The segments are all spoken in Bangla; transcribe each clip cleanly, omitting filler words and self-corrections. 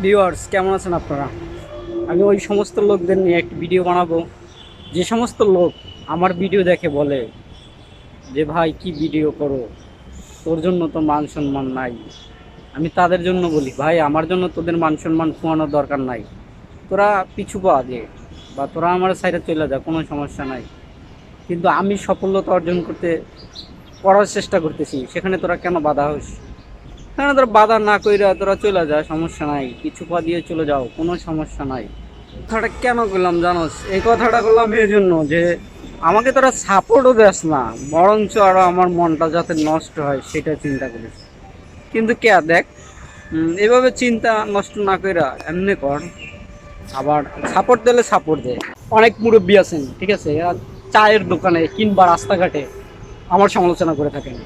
ভিউয়ার্স কেমন আছেন আপনারা? আমি ওই সমস্ত লোকদের নিয়ে একটি ভিডিও বানাবো, যে সমস্ত লোক আমার ভিডিও দেখে বলে যে ভাই কি ভিডিও করো, তোর জন্য তো মান সম্মান নাই। আমি তাদের জন্য বলি, ভাই আমার জন্য তোদের মান সম্মান খোয়ানোর দরকার নাই। তোরা পিছু পা দে বা তোরা আমার সাইডে চলে যা, কোনো সমস্যা নাই। কিন্তু আমি সফলতা অর্জন করতে করার চেষ্টা করতেছি, সেখানে তোরা কেন বাধা হোস? সেখানে তোরা বাধা না কইরা তোরা চলে যা, সমস্যা নাই, কিছু পা দিয়ে চলে যাও, কোনো সমস্যা নাই। কথাটা কেন করলাম জানোস? এই কথাটা করলাম এই জন্য যে আমাকে তোরা সাপোর্টও দেস না, বরঞ্চ আরো আমার মনটা যাতে নষ্ট হয় সেটা চিন্তা করিস। কিন্তু কে দেখ, এভাবে চিন্তা নষ্ট না কইরা এমনি কর। আবার সাপোর্ট দিলে সাপোর্ট দে। অনেক মুরব্বী আছেন, ঠিক আছে, এরা চায়ের দোকানে কিংবা রাস্তাঘাটে আমার সমালোচনা করে থাকেন।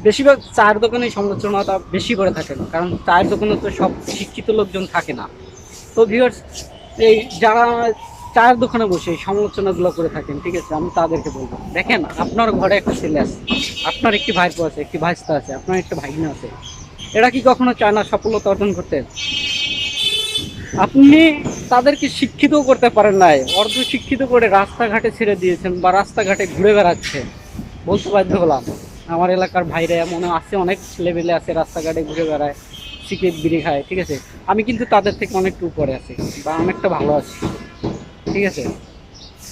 বেশিরভাগ চায়ের দোকানে সমালোচনাটা বেশি করে থাকেন, কারণ চায়ের দোকানে তো সব শিক্ষিত লোকজন থাকে না। তো ভিউয়ার্স, এই যারা চায়ের দোকানে বসে এই সমালোচনাগুলো করে থাকেন, ঠিক আছে, আমি তাদেরকে বলবো, দেখেন আপনার ঘরে একটা ছেলে আছে, আপনার একটি ভাইপো আছে, একটি ভাইস্তা আছে, আপনার একটা ভাগিনা আছে। এরা কি কখনো চায় না সফলতা অর্জন করতে? আপনি তাদেরকে শিক্ষিত করতে পারেন নাই, অর্ধ শিক্ষিত করে রাস্তাঘাটে ছেড়ে দিয়েছেন বা রাস্তাঘাটে ঘুরে বেড়াচ্ছে। বলতে বাধ্য হলাম, আমার এলাকার ভাইরা এমন আছে, অনেক ছেলেবেলে আছে রাস্তাঘাটে ঘুরে বেড়ায়, সিগারেট বিড়ি খায়, ঠিক আছে। আমি কিন্তু তাদের থেকে অনেকটা উপরে আছি বা অনেকটা ভালো আছি, ঠিক আছে।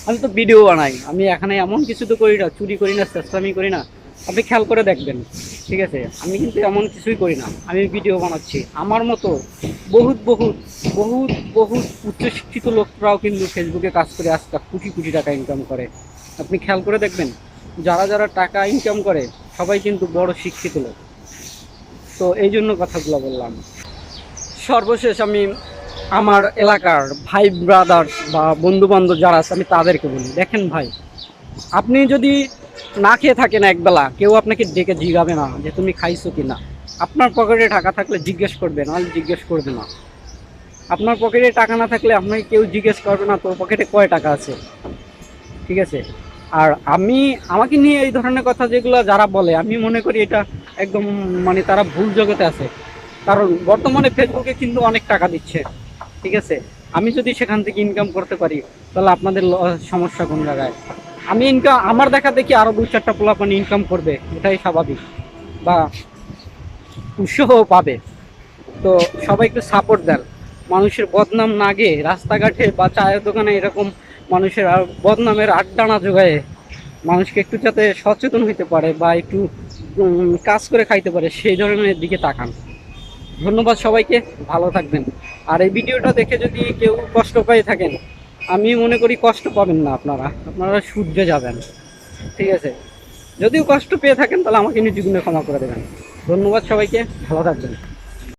আমি তো ভিডিও বানাই, আমি এখানে এমন কিছু তো করি না, চুরি করি না, চেষ্টামি করি না। আপনি খেয়াল করে দেখবেন, ঠিক আছে, আমি কিন্তু এমন কিছুই করি না। আমি ভিডিও বানাচ্ছি, আমার মতো বহুত বহুত বহুত বহুত উচ্চশিক্ষিত লোকরাও কিন্তু ফেসবুকে কাজ করে আজকাল কোটি কোটি টাকা ইনকাম করে। আপনি খেয়াল করে দেখবেন, যারা যারা টাকা ইনকাম করে সবাই কিন্তু বড় শিক্ষিত লোক। তো এই জন্য কথাগুলো বললাম। সর্বশেষ আমি আমার এলাকার ভাই ব্রাদার্স বা বন্ধু বান্ধব যারা আছে আমি তাদেরকে বলি, দেখেন ভাই, আপনি যদি না খেয়ে থাকেন একবেলা, কেউ আপনাকে ডেকে জিগাবে না যে তুমি খাইছো কি না। আপনার পকেটে টাকা থাকলে জিজ্ঞেস করবে, নাহলে জিজ্ঞেস করবে না। আপনার পকেটে টাকা না থাকলে আপনাকে কেউ জিজ্ঞেস করবে না তোর পকেটে কয় টাকা আছে, ঠিক আছে। আর আমাকে নিয়ে এই ধরনের কথা যেগুলো যারা বলে, আমি মনে করি এটা একদম মানে তারা ভুল জগতে আছে। কারণ বর্তমানে ফেসবুকে কিন্তু অনেক টাকা দিচ্ছে, ঠিক আছে। আমি যদি সেখান থেকে ইনকাম করতে পারি, তাহলে আপনাদের সমস্যা কোন জায়গায়? আমি ইনকাম আমার দেখা দেখি আরো দু চারটা পোলাপানি ইনকাম করবে, এটাই স্বাভাবিক, বা উৎসাহ পাবে। তো সবাই একটু সাপোর্ট দেন, মানুষের বদনাম না গিয়ে রাস্তাঘাটে বা চায়ের দোকানে এরকম মানুষের আর বদনামের আড্ডা না জোগায় মানুষকে একটু যাতে সচেতন হইতে পারে বা একটু কাজ করে খাইতে পারে সেই ধরনের দিকে তাকান। ধন্যবাদ সবাইকে, ভালো থাকবেন। আর এই ভিডিওটা দেখে যদি কেউ কষ্ট পেয়ে থাকেন, আমি মনে করি কষ্ট পাবেন না, আপনারা আপনারা শুধরে যাবেন, ঠিক আছে। যদিও কষ্ট পেয়ে থাকেন তাহলে আমাকে নিজ গুণে ক্ষমা করে দেবেন। ধন্যবাদ সবাইকে, ভালো থাকবেন।